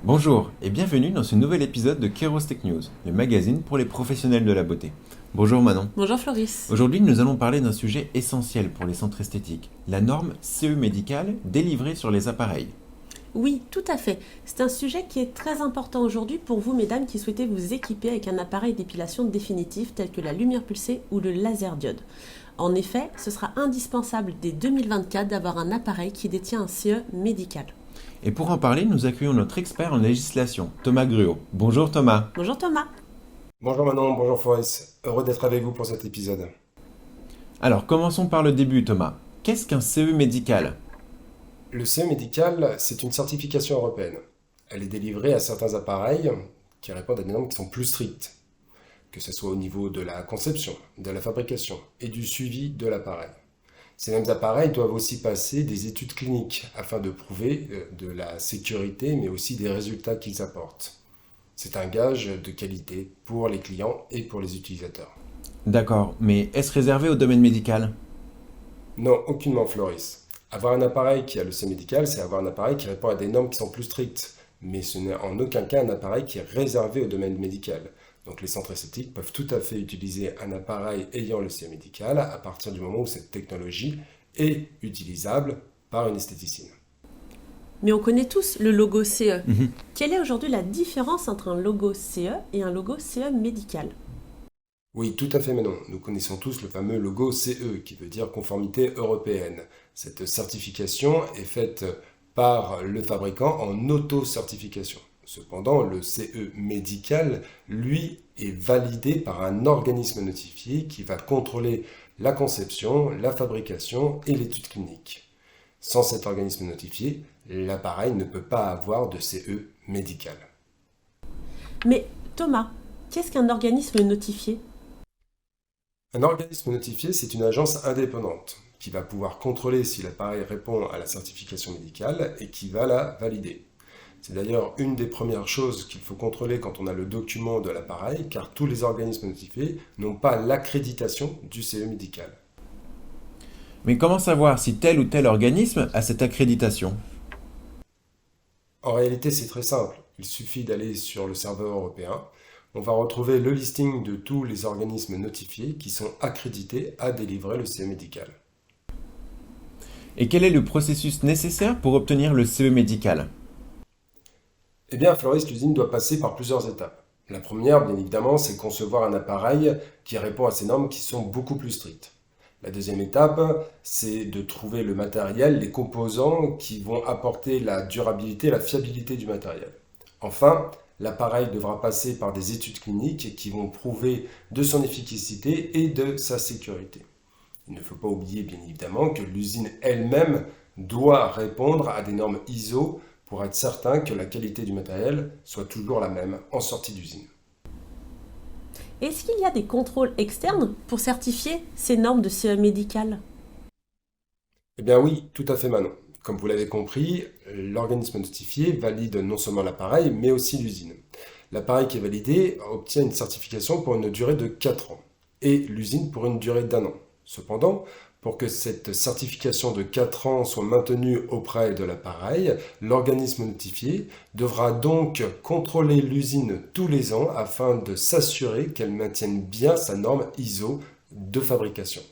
Bonjour et bienvenue dans ce nouvel épisode de Keros Tech News, le magazine pour les professionnels de la beauté. Bonjour Manon. Bonjour Floris. Aujourd'hui, nous allons parler d'un sujet essentiel pour les centres esthétiques, la norme CE médicale délivrée sur les appareils. Oui, tout à fait. C'est un sujet qui est très important aujourd'hui pour vous, mesdames, qui souhaitez vous équiper avec un appareil d'épilation définitif tel que la lumière pulsée ou le laser diode. En effet, ce sera indispensable dès 2024 d'avoir un appareil qui détient un CE médical. Et pour en parler, nous accueillons notre expert en législation, Thomas Gruot. Bonjour Thomas. Bonjour Thomas. Bonjour Manon, bonjour Forest. Heureux d'être avec vous pour cet épisode. Alors commençons par le début Thomas. Qu'est-ce qu'un CE médical ? Le CE médical, c'est une certification européenne. Elle est délivrée à certains appareils qui répondent à des normes qui sont plus strictes, que ce soit au niveau de la conception, de la fabrication et du suivi de l'appareil. Ces mêmes appareils doivent aussi passer des études cliniques afin de prouver de la sécurité mais aussi des résultats qu'ils apportent. C'est un gage de qualité pour les clients et pour les utilisateurs. D'accord, mais est-ce réservé au domaine médical ? Non, aucunement Floris. Avoir un appareil qui a le CE médical, c'est avoir un appareil qui répond à des normes qui sont plus strictes. Mais ce n'est en aucun cas un appareil qui est réservé au domaine médical. Donc les centres esthétiques peuvent tout à fait utiliser un appareil ayant le CE médical à partir du moment où cette technologie est utilisable par une esthéticienne. Mais on connaît tous le logo CE. Mhm. Quelle est aujourd'hui la différence entre un logo CE et un logo CE médical ? Oui, tout à fait, mais non. Nous connaissons tous le fameux logo CE, qui veut dire conformité européenne. Cette certification est faite par le fabricant en auto-certification. Cependant, le CE médical, lui, est validé par un organisme notifié qui va contrôler la conception, la fabrication et l'étude clinique. Sans cet organisme notifié, l'appareil ne peut pas avoir de CE médical. Mais Thomas, qu'est-ce qu'un organisme notifié ? Un organisme notifié, c'est une agence indépendante qui va pouvoir contrôler si l'appareil répond à la certification médicale et qui va la valider. C'est d'ailleurs une des premières choses qu'il faut contrôler quand on a le document de l'appareil, car tous les organismes notifiés n'ont pas l'accréditation du CE médical. Mais comment savoir si tel ou tel organisme a cette accréditation ? En réalité, c'est très simple. Il suffit d'aller sur le serveur européen. On va retrouver le listing de tous les organismes notifiés qui sont accrédités à délivrer le CE médical. Et quel est le processus nécessaire pour obtenir le CE médical ? Eh bien, Floris, l'usine doit passer par plusieurs étapes. La première, bien évidemment, c'est concevoir un appareil qui répond à ces normes qui sont beaucoup plus strictes. La deuxième étape, c'est de trouver le matériel, les composants qui vont apporter la durabilité, la fiabilité du matériel. Enfin, l'appareil devra passer par des études cliniques qui vont prouver de son efficacité et de sa sécurité. Il ne faut pas oublier, bien évidemment, que l'usine elle-même doit répondre à des normes ISO pour être certain que la qualité du matériel soit toujours la même en sortie d'usine. Est-ce qu'il y a des contrôles externes pour certifier ces normes de CE médical ? Eh bien oui, tout à fait Manon. Comme vous l'avez compris, l'organisme notifié valide non seulement l'appareil, mais aussi l'usine. L'appareil qui est validé obtient une certification pour une durée de 4 ans et l'usine pour une durée d'1 an. Cependant, pour que cette certification de 4 ans soit maintenue auprès de l'appareil, l'organisme notifié devra donc contrôler l'usine tous les ans afin de s'assurer qu'elle maintienne bien sa norme ISO de fabrication.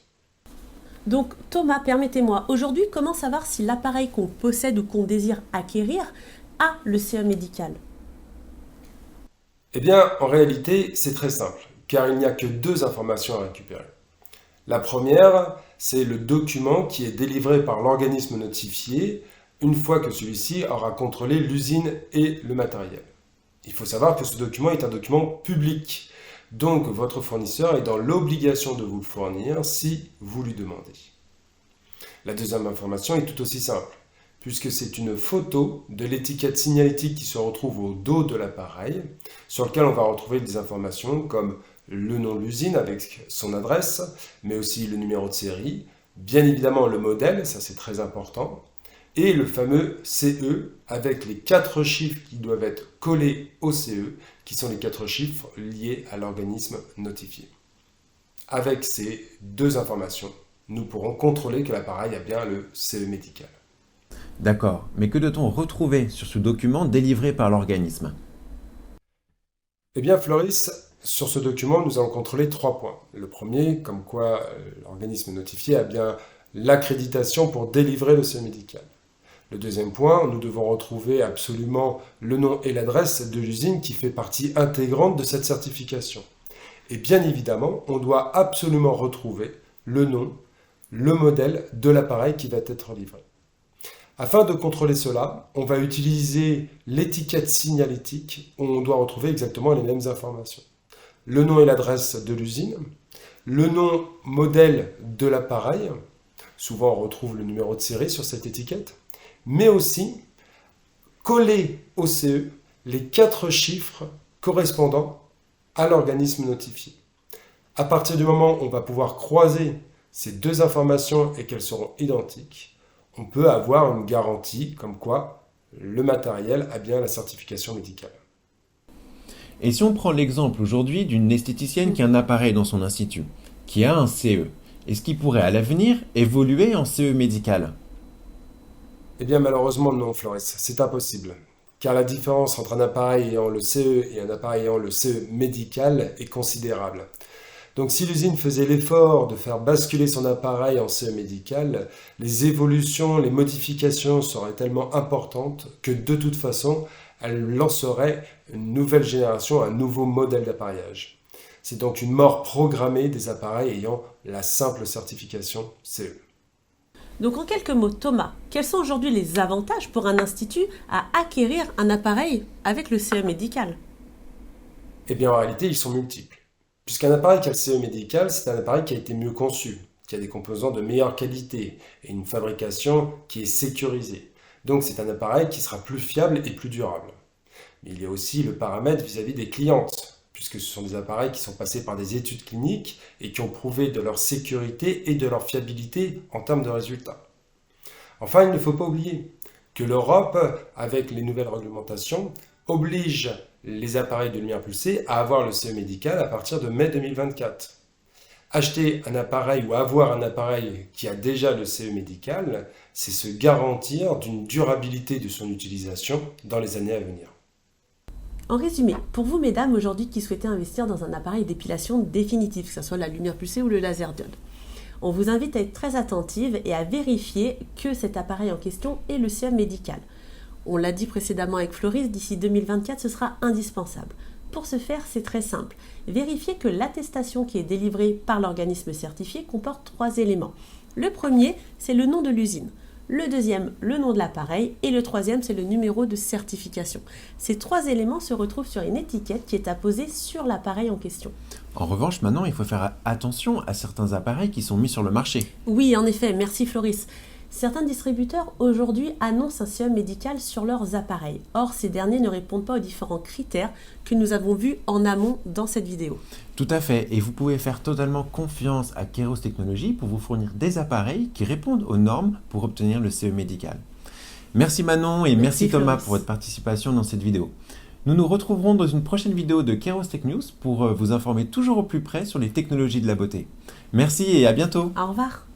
Donc Thomas, permettez-moi, aujourd'hui, comment savoir si l'appareil qu'on possède ou qu'on désire acquérir a le CE médical ? Eh bien, en réalité, c'est très simple, car il n'y a que 2 informations à récupérer. La première, c'est le document qui est délivré par l'organisme notifié une fois que celui-ci aura contrôlé l'usine et le matériel. Il faut savoir que ce document est un document public, donc votre fournisseur est dans l'obligation de vous le fournir si vous lui demandez. La deuxième information est tout aussi simple, puisque c'est une photo de l'étiquette signalétique qui se retrouve au dos de l'appareil, sur lequel on va retrouver des informations comme le nom de l'usine avec son adresse, mais aussi le numéro de série, bien évidemment le modèle, ça c'est très important, et le fameux CE avec les 4 chiffres qui doivent être collés au CE, qui sont les 4 chiffres liés à l'organisme notifié. Avec ces 2 informations, nous pourrons contrôler que l'appareil a bien le CE médical. D'accord, mais que doit-on retrouver sur ce document délivré par l'organisme? Eh bien, Floris, sur ce document, nous allons contrôler 3 points. Le premier, comme quoi l'organisme notifié a bien l'accréditation pour délivrer le CE médical. Le deuxième point, nous devons retrouver absolument le nom et l'adresse de l'usine qui fait partie intégrante de cette certification. Et bien évidemment, on doit absolument retrouver le nom, le modèle de l'appareil qui va être livré. Afin de contrôler cela, on va utiliser l'étiquette signalétique où on doit retrouver exactement les mêmes informations. Le nom et l'adresse de l'usine, le nom modèle de l'appareil, souvent on retrouve le numéro de série sur cette étiquette, mais aussi coller au CE les 4 chiffres correspondant à l'organisme notifié. À partir du moment où on va pouvoir croiser ces 2 informations et qu'elles seront identiques, on peut avoir une garantie comme quoi le matériel a bien la certification médicale. Et si on prend l'exemple aujourd'hui d'une esthéticienne qui a un appareil dans son institut, qui a un CE, est-ce qu'il pourrait à l'avenir évoluer en CE médical? Eh bien malheureusement non, Flores, c'est impossible. Car la différence entre un appareil ayant le CE et un appareil ayant le CE médical est considérable. Donc si l'usine faisait l'effort de faire basculer son appareil en CE médical, les évolutions, les modifications seraient tellement importantes que de toute façon, elle lancerait une nouvelle génération, un nouveau modèle d'appareillage. C'est donc une mort programmée des appareils ayant la simple certification CE. Donc en quelques mots, Thomas, quels sont aujourd'hui les avantages pour un institut à acquérir un appareil avec le CE médical? Eh bien en réalité, ils sont multiples. Puisqu'un appareil qui a le CE médical, c'est un appareil qui a été mieux conçu, qui a des composants de meilleure qualité et une fabrication qui est sécurisée. Donc c'est un appareil qui sera plus fiable et plus durable. Mais il y a aussi le paramètre vis-à-vis des clientes, puisque ce sont des appareils qui sont passés par des études cliniques et qui ont prouvé de leur sécurité et de leur fiabilité en termes de résultats. Enfin, il ne faut pas oublier que l'Europe, avec les nouvelles réglementations, oblige les appareils de lumière pulsée à avoir le CE médical à partir de mai 2024. Acheter un appareil ou avoir un appareil qui a déjà le CE médical, c'est se garantir d'une durabilité de son utilisation dans les années à venir. En résumé, pour vous mesdames aujourd'hui qui souhaitez investir dans un appareil d'épilation définitif, que ce soit la lumière pulsée ou le laser diode, on vous invite à être très attentive et à vérifier que cet appareil en question est le CE médical. On l'a dit précédemment avec Floris, d'ici 2024, ce sera indispensable. Pour ce faire, c'est très simple. Vérifiez que l'attestation qui est délivrée par l'organisme certifié comporte 3 éléments. Le premier, c'est le nom de l'usine. Le deuxième, le nom de l'appareil. Et le troisième, c'est le numéro de certification. Ces 3 éléments se retrouvent sur une étiquette qui est apposée sur l'appareil en question. En revanche, maintenant, il faut faire attention à certains appareils qui sont mis sur le marché. Oui, en effet, merci Floris. Certains distributeurs aujourd'hui annoncent un CE médical sur leurs appareils. Or, ces derniers ne répondent pas aux différents critères que nous avons vus en amont dans cette vidéo. Tout à fait, et vous pouvez faire totalement confiance à Kairos Technologies pour vous fournir des appareils qui répondent aux normes pour obtenir le CE médical. Merci Manon et merci Thomas Floris. pour votre participation dans cette vidéo. Nous nous retrouverons dans une prochaine vidéo de Kairos Tech News pour vous informer toujours au plus près sur les technologies de la beauté. Merci et à bientôt. Au revoir.